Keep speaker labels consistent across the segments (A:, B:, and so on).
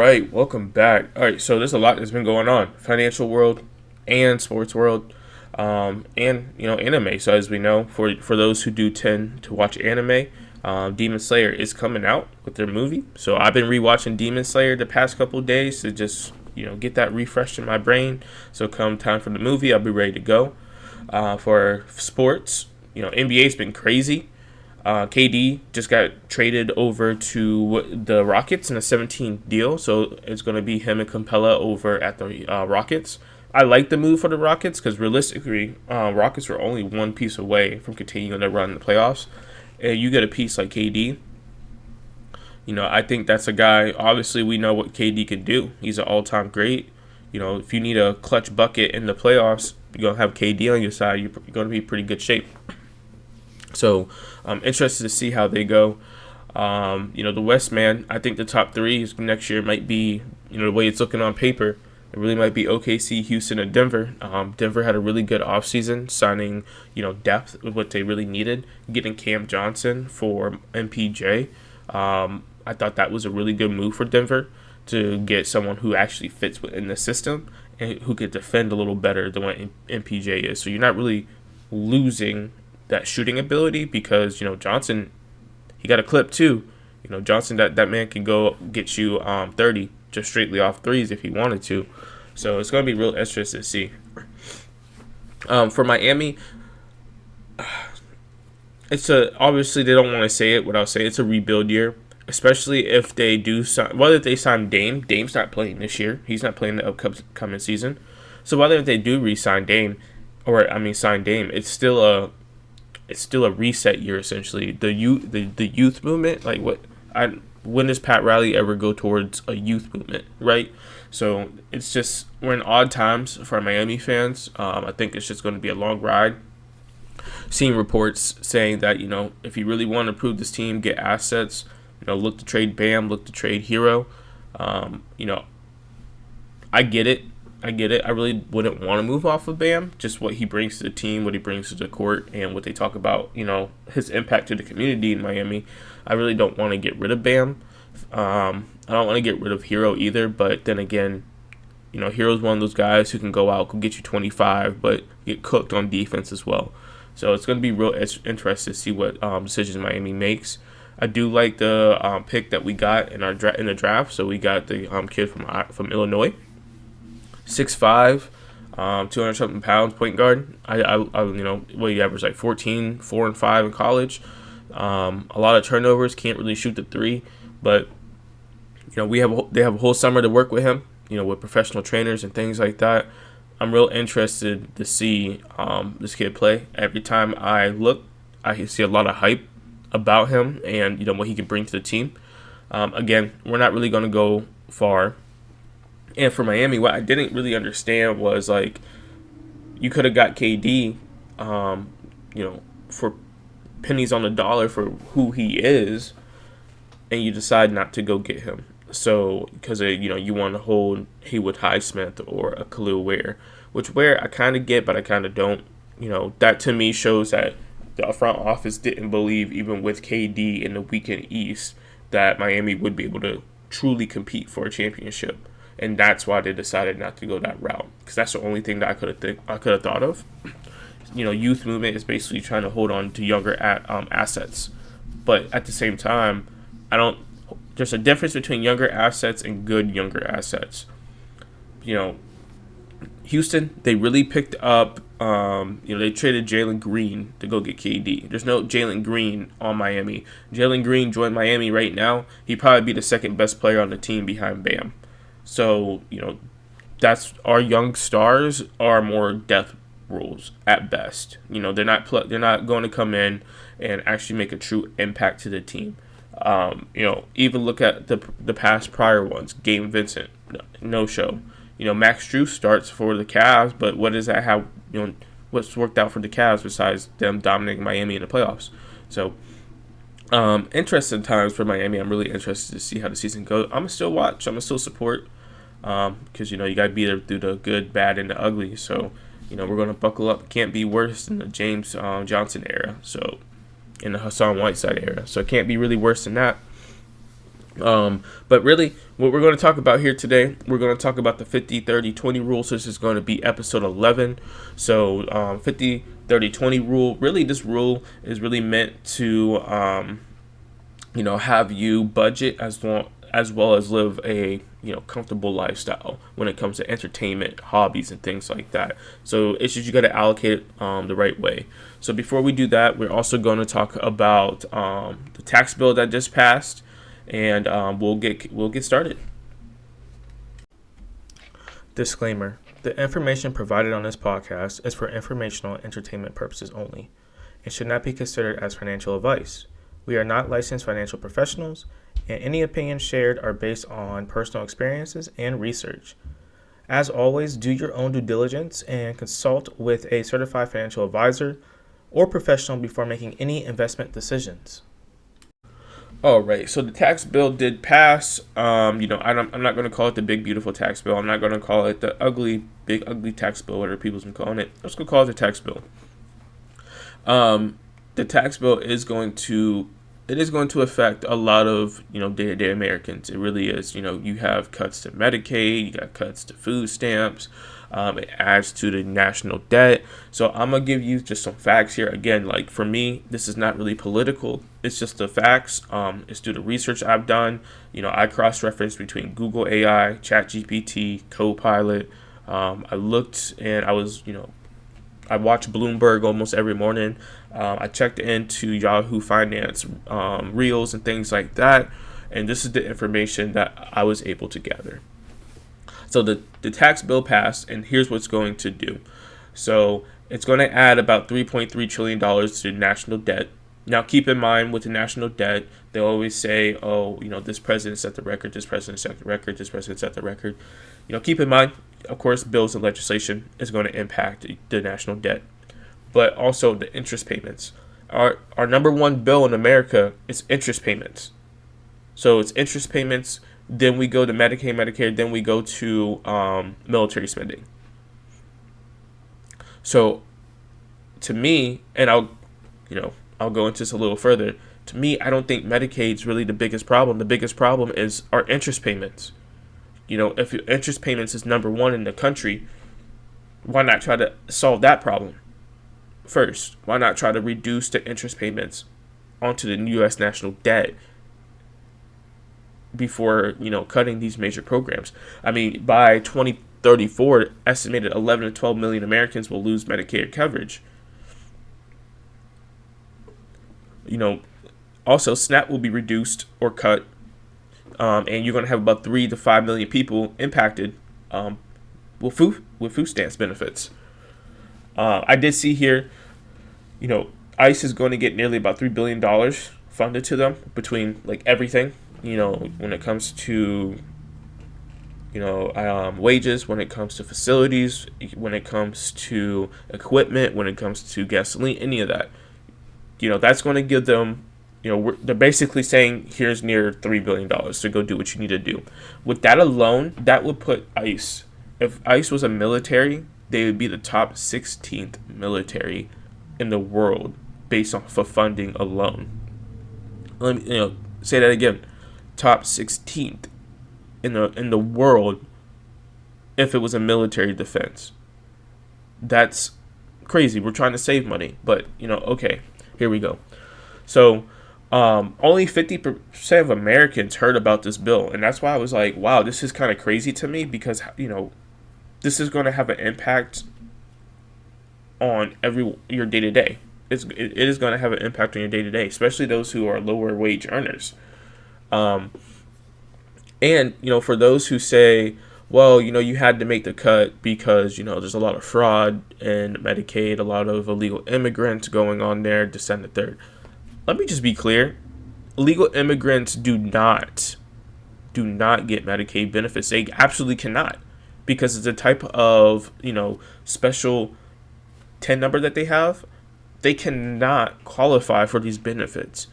A: right, welcome back. All right, so there's a lot that's been going on, financial world and sports world, and anime. So as we know, for those who do tend to watch anime, Demon Slayer is coming out with their movie. So I've been rewatching Demon Slayer the past couple of days to just get that refreshed in my brain. So come time for the movie, I'll be ready to go. For sports, NBA's been crazy. KD just got traded over to the Rockets in a 17 deal, so it's going to be him and Capella over at the Rockets. I like the move for the Rockets because realistically, Rockets were only one piece away from continuing their run in the playoffs. And you get a piece like KD. I think that's a guy. Obviously, we know what KD can do. He's an all-time great. If you need a clutch bucket in the playoffs, you're going to have KD on your side. You're going to be in pretty good shape. So I'm interested to see how they go. The West, man, I think the top three next year might be, the way it's looking on paper, it really might be OKC, Houston, and Denver. Denver had a really good offseason, signing, depth with what they really needed, getting Cam Johnson for MPJ. I thought that was a really good move for Denver to get someone who actually fits within the system and who could defend a little better than what MPJ is. So you're not really losing that shooting ability because Johnson, he got a clip too. Johnson, that man can go get you 30 just straightly off threes if he wanted to. So it's going to be real interesting to see. For Miami, obviously they don't want to say it without saying it's a rebuild year, especially if they do sign. Whether they sign Dame, Dame's not playing this year. He's not playing the upcoming season. So whether if they do re-sign Dame, sign Dame, it's still a reset year essentially. The youth movement, when does Pat Riley ever go towards a youth movement, right? So it's just we're in odd times for Miami fans. I think it's just going to be a long ride. Seeing reports saying that if you really want to improve this team, get assets. Look to trade Bam, look to trade Hero. I get it. I really wouldn't want to move off of Bam. Just what he brings to the team, what he brings to the court, and what they talk about, his impact to the community in Miami. I really don't want to get rid of Bam. I don't want to get rid of Hero either. But then again, Hero's one of those guys who can go out, can get you 25, but get cooked on defense as well. So it's going to be real interesting to see what decisions Miami makes. I do like the pick that we got in the draft. So we got the kid from Illinois. 6'5", 200 something pounds, point guard. He averaged like 14, 4 and 5 in college. A lot of turnovers, can't really shoot the three, but they have a whole summer to work with him, with professional trainers and things like that. I'm real interested to see this kid play. Every time I look, I see a lot of hype about him and what he can bring to the team. Again, we're not really going to go far. And for Miami, what I didn't really understand was you could have got KD, for pennies on the dollar for who he is, and you decide not to go get him. So because you want to hold Haywood Highsmith or a Khalil Ware, which Ware I kind of get, but I kind of don't. That to me shows that the front office didn't believe even with KD in the weekend East that Miami would be able to truly compete for a championship. And that's why they decided not to go that route, because that's the only thing that I could have thought of. Youth movement is basically trying to hold on to younger assets, but at the same time, there's a difference between younger assets and good younger assets. Houston, they really picked up. They traded Jalen Green to go get KD. There's no Jalen Green on Miami. Jalen Green joined Miami right now. He'd probably be the second best player on the team behind Bam. So, that's our young stars are more death rules at best. They're not going to come in and actually make a true impact to the team. Even look at the past prior ones. Gabe Vincent, no show. Max Strus starts for the Cavs, but what does that have? What's worked out for the Cavs besides them dominating Miami in the playoffs? So, interesting times for Miami. I'm really interested to see how the season goes. I'm going to still watch. I'm going to still support because, you got to be there through the good, bad, and the ugly. So, we're going to buckle up. It can't be worse than the James Johnson era. So, in the Hassan Whiteside era. So, it can't be really worse than that. But really, what we're going to talk about here today, we're going to talk about the 50-30-20 rule. So this is going to be episode 11. So 50-30-20 rule, really this rule is really meant to, have you budget as well as live a comfortable lifestyle when it comes to entertainment, hobbies, and things like that. So it's just you got to allocate it the right way. So before we do that, we're also going to talk about the tax bill that just passed. And we'll get started. Disclaimer: the information provided on this podcast is for informational and entertainment purposes only. It should not be considered as financial advice. We are not licensed financial professionals, and any opinions shared are based on personal experiences and research. As always, do your own due diligence and consult with a certified financial advisor or professional before making any investment decisions. All right, so the tax bill did pass. I'm not going to call it the big, beautiful tax bill. I'm not going to call it the big, ugly tax bill, whatever people's been calling it. I'm just going to call it the tax bill. The tax bill is going to affect a lot of, day-to-day Americans. It really is. You have cuts to Medicaid, you got cuts to food stamps. It adds to the national debt. So I'm going to give you just some facts here. Again, like for me, this is not really political. It's just the facts. It's due to research I've done. I cross-referenced between Google AI, ChatGPT, Copilot. I looked and I watch Bloomberg almost every morning. I checked into Yahoo Finance reels and things like that. And this is the information that I was able to gather. So the tax bill passed, and here's what it's going to do. So it's going to add about $3.3 trillion to the national debt. Now, keep in mind with the national debt, they always say, this president set the record, this president set the record, this president set the record. Keep in mind, of course, bills and legislation is going to impact the national debt, but also the interest payments. Our number one bill in America is interest payments. So it's interest payments. Then we go to Medicaid, Medicare. Then we go to military spending. So, to me, and I'll go into this a little further. To me, I don't think Medicaid is really the biggest problem. The biggest problem is our interest payments. If your interest payments is number one in the country, why not try to solve that problem first? Why not try to reduce the interest payments onto the U.S. national debt before cutting these major programs? I mean, by 2034, estimated 11 to 12 million Americans will lose Medicare coverage. Also SNAP will be reduced or cut, and you're going to have about 3 to 5 million people impacted with food stamps benefits. I did see here, ICE is going to get nearly about $3 billion funded to them between everything. When it comes to, wages, when it comes to facilities, when it comes to equipment, when it comes to gasoline, any of that, that's going to give them, they're basically saying, here's near $3 billion to go do what you need to do. With that alone, that would put ICE, if ICE was a military, they would be the top 16th military in the world based off of funding alone. Let me, say that again. Top 16th in the world if it was a military defense. That's crazy. We're trying to save money, but okay, here we go. So only 50% of Americans heard about this bill, and that's why I was like, wow, this is kind of crazy to me, because this is going to have an impact on your day to day. It is going to have an impact on your day to day, especially those who are lower wage earners. And for those who say, well, you had to make the cut because, there's a lot of fraud in Medicaid, a lot of illegal immigrants going on there, this and the third. Let me just be clear. Illegal immigrants do not get Medicaid benefits. They absolutely cannot, because it's a type of, special TIN number that they have. They cannot qualify for these benefits.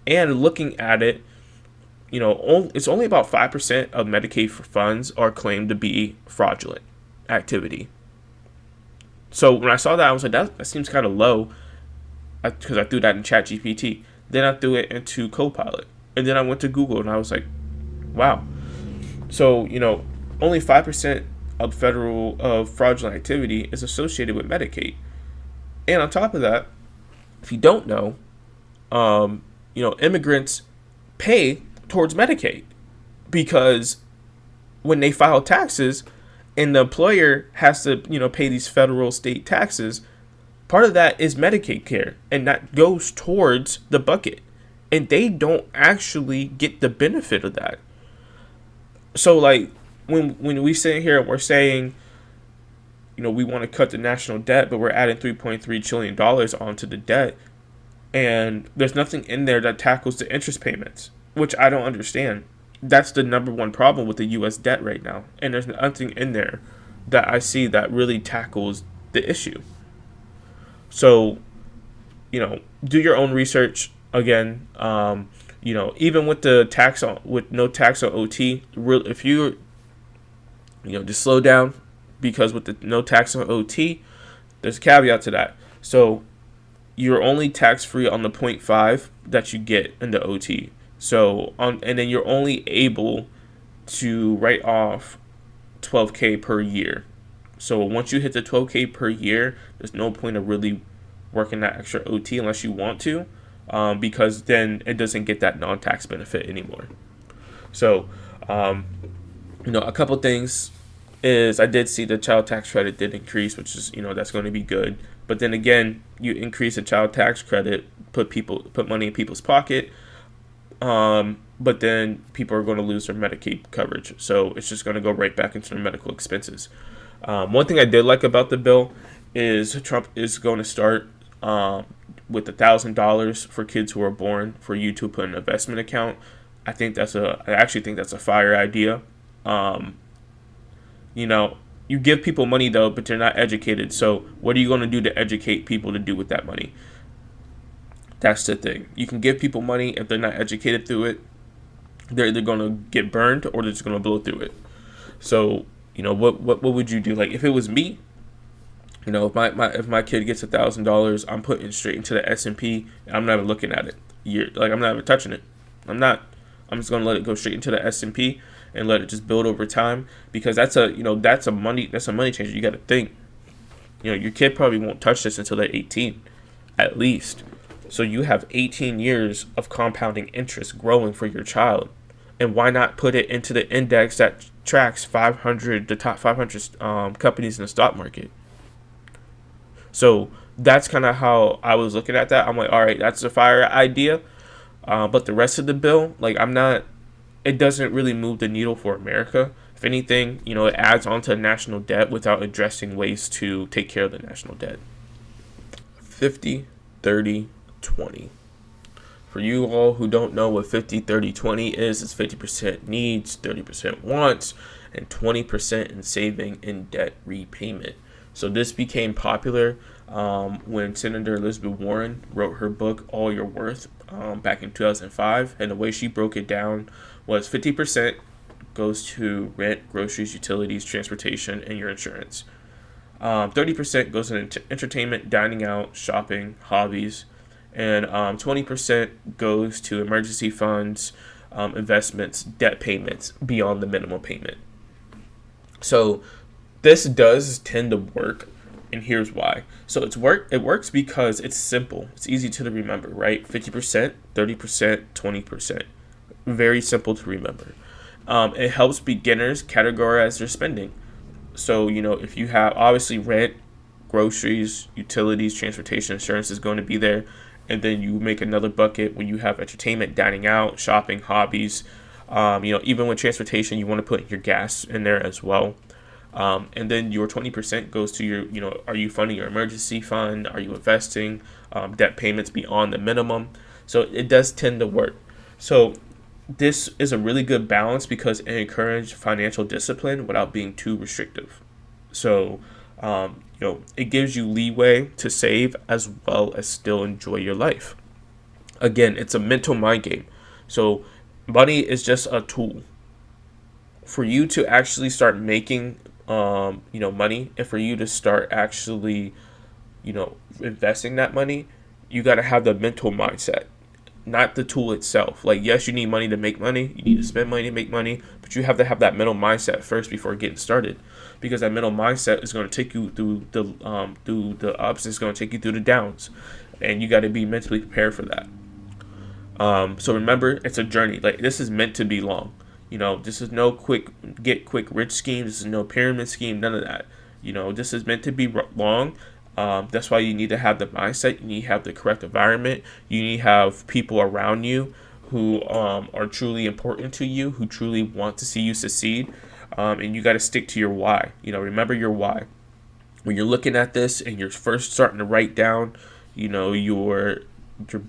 A: And looking at it, it's only about 5% of Medicaid funds are claimed to be fraudulent activity. So when I saw that, I was like, that seems kind of low, because I threw that in ChatGPT. Then I threw it into Copilot. And then I went to Google and I was like, Wow. So, only 5% of federal of fraudulent activity is associated with Medicaid. And on top of that, if you don't know, immigrants pay towards Medicaid because when they file taxes and the employer has to, pay these federal state taxes, part of that is Medicaid care and that goes towards the bucket. And they don't actually get the benefit of that. So like when we sit here and we're saying, we want to cut the national debt, but we're adding $3.3 trillion onto the debt, and there's nothing in there that tackles the interest payments, which I don't understand. That's the number one problem with the U.S. debt right now, and there's nothing in there that I see that really tackles the issue. So, do your own research again. Even with the tax on with no tax on OT, if you just slow down, because with the no tax on OT, there's a caveat to that. So you're only tax free on the 0.5 that you get in the OT. So and then you're only able to write off 12K per year. So once you hit the 12K per year, there's no point of really working that extra OT unless you want to, because then it doesn't get that non-tax benefit anymore. So, a couple things is I did see the child tax credit did increase, which is, that's going to be good. But then again, you increase the child tax credit, put money in people's pocket, but then people are going to lose their Medicaid coverage. So it's just going to go right back into their medical expenses. One thing I did like about the bill is Trump is going to start with $1,000 for kids who are born for you to put in an investment account. I actually think that's a fire idea. You give people money though, but they're not educated. So what are you going to do to educate people to do with that money? That's the thing. You can give people money if they're not educated through it. They're either going to get burned or they're just going to blow through it. So, what would you do? Like if it was me, if my kid gets $1,000, I'm putting it straight into the S&P. I'm not even looking at it. I'm not even touching it. I'm just going to let it go straight into the S&P and let it just build over time, because that's a money changer. You got to think, your kid probably won't touch this until they're 18 at least. So you have 18 years of compounding interest growing for your child. And why not put it into the index that tracks the top 500 companies in the stock market? So that's kind of how I was looking at that. I'm like, all right, that's a fire idea. But the rest of the bill, it doesn't really move the needle for America. If anything, it adds on to national debt without addressing ways to take care of the national debt. 50, 30, 20. For you all who don't know what 50, 30, 20 is, it's 50% needs, 30% wants, and 20% in saving and debt repayment. So this became popular when Senator Elizabeth Warren wrote her book, All Your Worth, back in 2005. And the way she broke it down was 50% goes to rent, groceries, utilities, transportation, and your insurance. 30% goes into entertainment, dining out, shopping, hobbies. And 20% goes to emergency funds, investments, debt payments beyond the minimum payment. So this does tend to work, and here's why. So it works because it's simple. It's easy to remember, right? 50%, 30%, 20%. Very simple to remember. It helps beginners categorize their spending. So, if you have obviously rent, groceries, utilities, transportation, insurance is going to be there. And then you make another bucket when you have entertainment, dining out, shopping, hobbies. Even with transportation, you want to put your gas in there as well. And then your 20% goes to your, are you funding your emergency fund? Are you investing? Debt payments beyond the minimum. So it does tend to work. So this is a really good balance because it encourages financial discipline without being too restrictive. So, it gives you leeway to save as well as still enjoy your life. Again, it's a mental mind game. So money is just a tool for you to actually start making, money, and for you to start actually, investing that money. You got to have the mental mindset. not the tool itself. Like, yes, you need money to make money. You need to spend money to make money, but you have to have that mental mindset first before getting started, because that mental mindset is going to take you through the ups. It's going to take you through the downs, and you got to be mentally prepared for that. So remember, it's a journey. Like, this is meant to be long. This is no quick rich scheme. This is no pyramid scheme. None of that. This is meant to be long. That's why you need to have the mindset. You need to have the correct environment. You need to have people around you who are truly important to you, who truly want to see you succeed. And you got to stick to your why. Remember your why. When you're looking at this and you're first starting to write down, your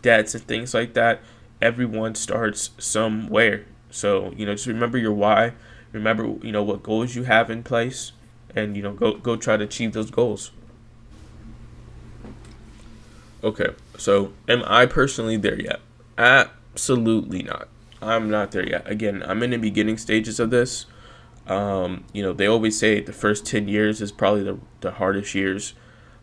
A: debts and things like that, everyone starts somewhere. So, just remember your why. Remember, what goals you have in place, and, go try to achieve those goals. Okay, so am I personally there yet? Absolutely not. I'm not there yet. Again, I'm in the beginning stages of this. They always say the first 10 years is probably the hardest years.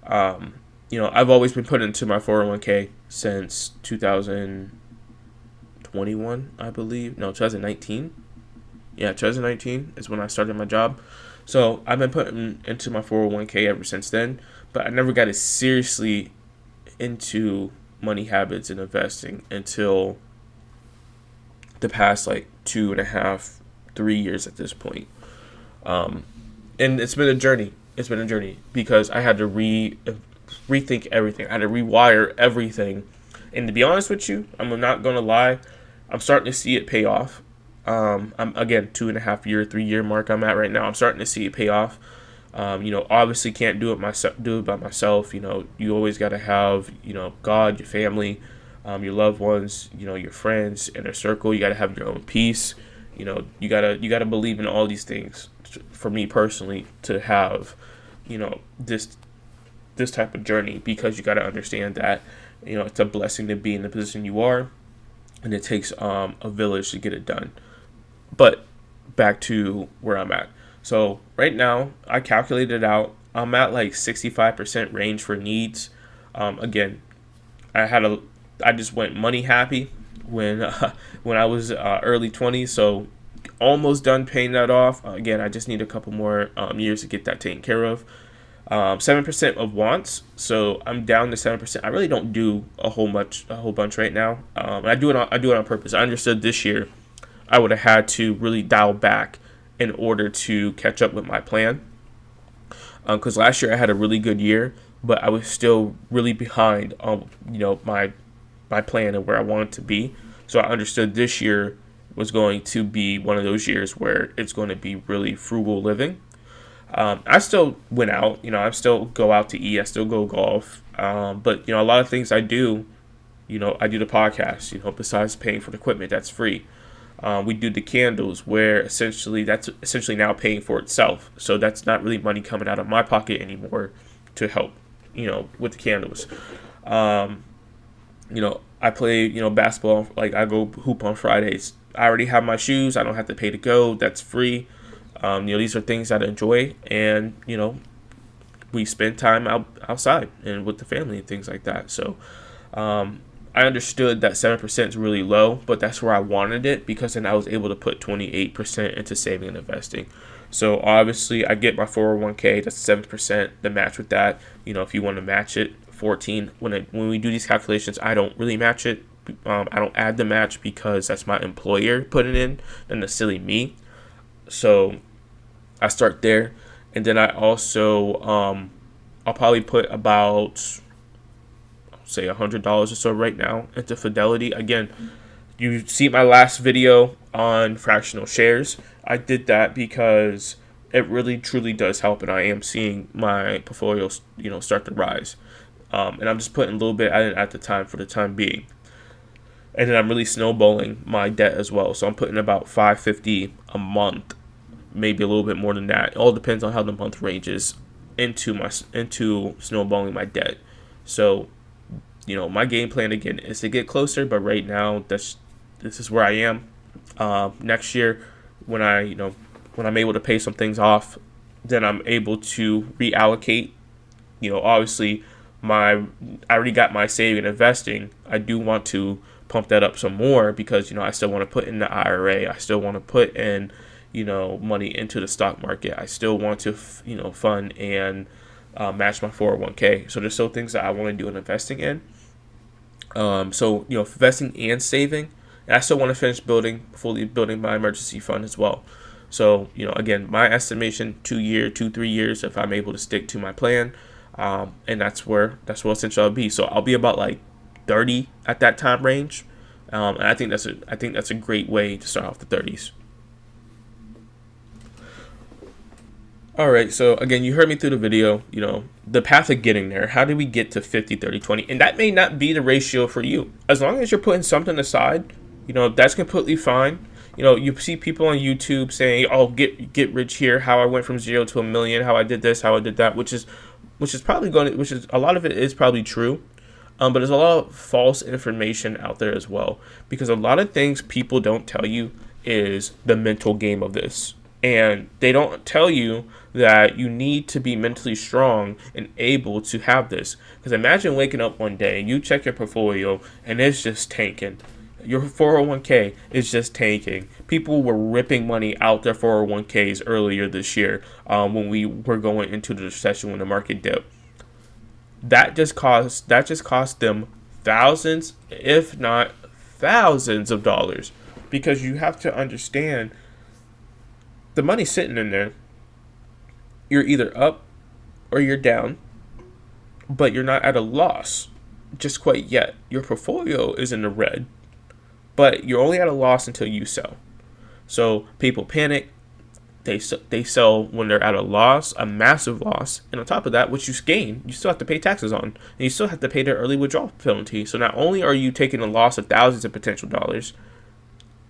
A: I've always been put into my 401k since 2021, I believe. No, 2019. Yeah, 2019 is when I started my job. So I've been putting into my 401k ever since then, but I never got as seriously into money habits and investing until the past 2.5, 3 years at this point. And it's been a journey. It's been a journey because I had to rethink everything. I had to rewire everything. And to be honest with you, I'm not going to lie, I'm starting to see it pay off. I'm again 2.5 year, 3 year mark I'm at right now. I'm starting to see it pay off. Obviously can't do it by myself. You always got to have, God, your family, your loved ones, your friends, inner circle. You got to have your own peace. You gotta believe in all these things. For me personally, to have, this type of journey, because you got to understand that, it's a blessing to be in the position you are, and it takes a village to get it done. But back to where I'm at. So right now, I calculated out. I'm at 65% range for needs. Again, I just went money happy when I was early 20s. So almost done paying that off. Again, I just need a couple more years to get that taken care of. 7% of wants. So I'm down to 7%. I really don't do a whole bunch right now. I do it on purpose. I understood this year I would have had to really dial back in order to catch up with my plan. Because last year I had a really good year, but I was still really behind on my plan and where I wanted to be. So I understood this year was going to be one of those years where it's going to be really frugal living. I still went out, I still go out to eat, I still go golf. But a lot of things I do, I do the podcast, besides paying for the equipment that's free. We do the candles, where that's essentially now paying for itself. So that's not really money coming out of my pocket anymore to help, with the candles. I play, basketball. I go hoop on Fridays. I already have my shoes. I don't have to pay to go. That's free. These are things that I enjoy, and we spend time outside and with the family and things like that. So I understood that 7% is really low, but that's where I wanted it, because then I was able to put 28% into saving and investing. So obviously I get my 401k, that's 7%, the match with that. If you want to match it, 14. When we do these calculations, I don't really match it. I don't add the match because that's my employer putting in, and the silly me. So I start there, and then I also I'll probably put about, say, $100 or so right now into Fidelity. Again, you see my last video on fractional shares. I did that because it really truly does help, and I am seeing my portfolio start to rise. And I'm just putting a little bit at the time for the time being. And then I'm really snowballing my debt as well. So I'm putting about $550 a month, maybe a little bit more than that. It all depends on how the month ranges into snowballing my debt. So, my game plan again is to get closer, but right now this is where I am. Next year, when I'm able to pay some things off, then I'm able to reallocate. Obviously, I already got my saving and investing. I do want to pump that up some more because, I still want to put in the IRA. I still want to put in, money into the stock market. I still want to, fund and match my 401k. So there's still things that I want to do in investing in. So, investing and saving. And I still want to finish fully building my emergency fund as well. So, again, my estimation, 3 years, if I'm able to stick to my plan. And that's where essentially I'll be. So I'll be about like 30 at that time range. And I think that's a great way to start off the 30s. All right, so again, you heard me through the video, the path of getting there. How do we get to 50, 30, 20? And that may not be the ratio for you. As long as you're putting something aside, that's completely fine. You see people on YouTube saying, "Oh, get rich here, how I went from 0 to 1 million, how I did this, how I did that," which is probably a lot of it is probably true. But there's a lot of false information out there as well, because a lot of things people don't tell you is the mental game of this. And they don't tell you that you need to be mentally strong and able to have this. Because imagine waking up one day, you check your portfolio, and it's just tanking. Your 401k is just tanking. People were ripping money out their 401ks earlier this year when we were going into the recession, when the market dipped. That just cost them thousands, if not thousands of dollars. Because you have to understand, the money's sitting in there. You're either up or you're down, but you're not at a loss just quite yet. Your portfolio is in the red, but you're only at a loss until you sell. So people panic. They sell when they're at a loss, a massive loss. And on top of that, what you gain, you still have to pay taxes on. And you still have to pay their early withdrawal penalty. So not only are you taking a loss of thousands of potential dollars,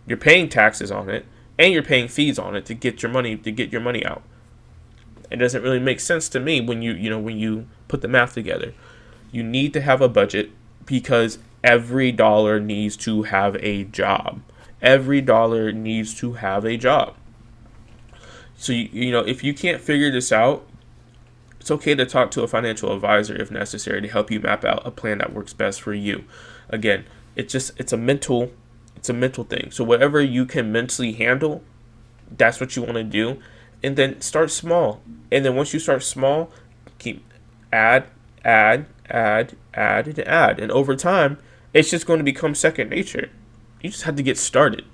A: you're paying taxes on it, and you're paying fees on it to get your money out. It doesn't really make sense to me when you put the math together. You need to have a budget because every dollar needs to have a job. Every dollar needs to have a job. So if you can't figure this out, it's okay to talk to a financial advisor if necessary to help you map out a plan that works best for you. Again, it's a mental thing. So whatever you can mentally handle, that's what you want to do. And then start small. And then once you start small, keep add. And over time, it's just going to become second nature. You just have to get started.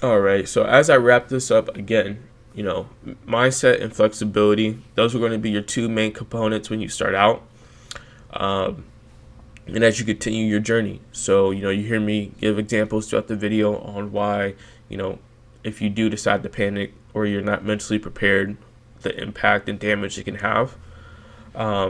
A: All right. So as I wrap this up again, mindset and flexibility, those are going to be your two main components when you start out. And as you continue your journey. So, you hear me give examples throughout the video on why, if you do decide to panic or you're not mentally prepared, the impact and damage it can have.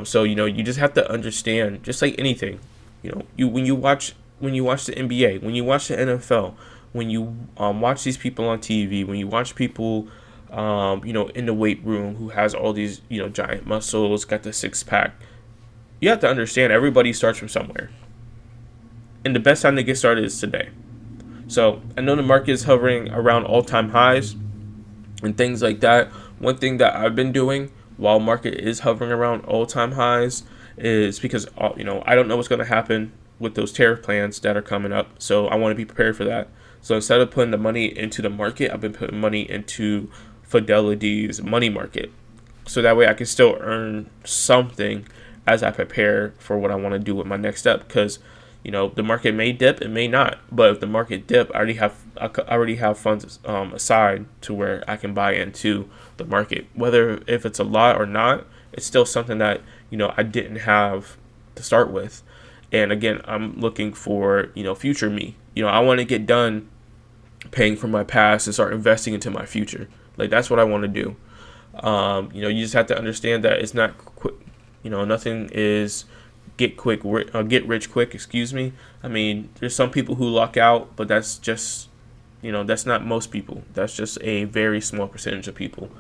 A: So, you just have to understand, just like anything, when you watch the NBA, when you watch the NFL, when you watch these people on TV, when you watch people, in the weight room who has all these, giant muscles, got the six pack, you have to understand everybody starts from somewhere. And the best time to get started is today. So I know the market is hovering around all-time highs and things like that. One thing that I've been doing while market is hovering around all-time highs is because, I don't know what's going to happen with those tariff plans that are coming up. So I want to be prepared for that. So instead of putting the money into the market, I've been putting money into Fidelity's money market. So that way I can still earn something as I prepare for what I want to do with my next step. Because, the market may dip, it may not. But if the market dip, I already have funds aside to where I can buy into the market. Whether if it's a lot or not, it's still something that, I didn't have to start with. And again, I'm looking for, future me. I want to get done paying for my past and start investing into my future. Like, that's what I want to do. You just have to understand that it's not quick. Nothing is get rich quick. Excuse me. I mean, there's some people who luck out, but that's just, that's not most people. That's just a very small percentage of people.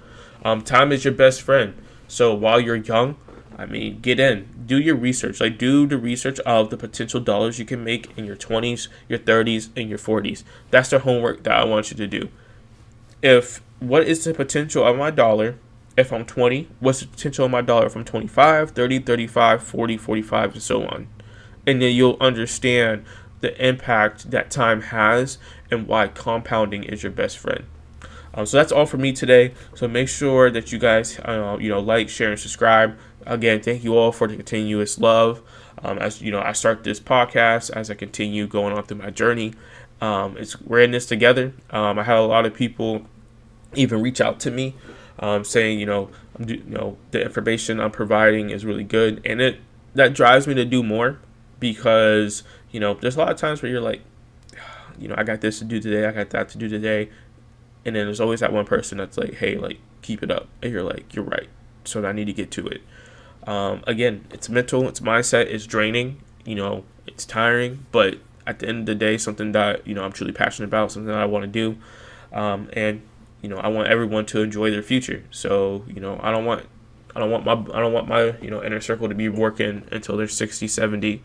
A: Time is your best friend. So while you're young, get in, do your research. Like, do the research of the potential dollars you can make in your 20s, your 30s, and your 40s. That's the homework that I want you to do. What is the potential of my dollar if I'm 20? What's the potential of my dollar if I'm 25, 30, 35, 40, 45, and so on? and then you'll understand the impact that time has and why compounding is your best friend. So that's all for me today. So make sure that you guys, like, share, and subscribe. Again, thank you all for the continuous love. As you know, I start this podcast as I continue going on through my journey. We're in this together. I had a lot of people even reach out to me, saying, the information I'm providing is really good, and that drives me to do more, because there's a lot of times where you're like, I got this to do today, I got that to do today. And then there's always that one person that's like, hey, like, keep it up. And you're like, you're right. So I need to get to it. Again, it's mental, it's mindset, it's draining, it's tiring. But at the end of the day, something that, I'm truly passionate about, something that I want to do. And I want everyone to enjoy their future. So, I don't want my inner circle to be working until they're 60, 70,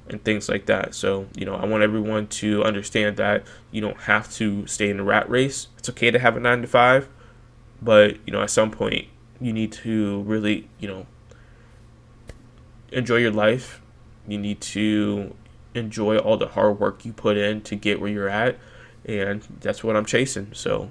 A: and things like that. So, I want everyone to understand that you don't have to stay in the rat race. It's okay to have a 9 to 5, but, at some point you need to really, enjoy your life. You need to enjoy all the hard work you put in to get where you're at. And that's what I'm chasing. So,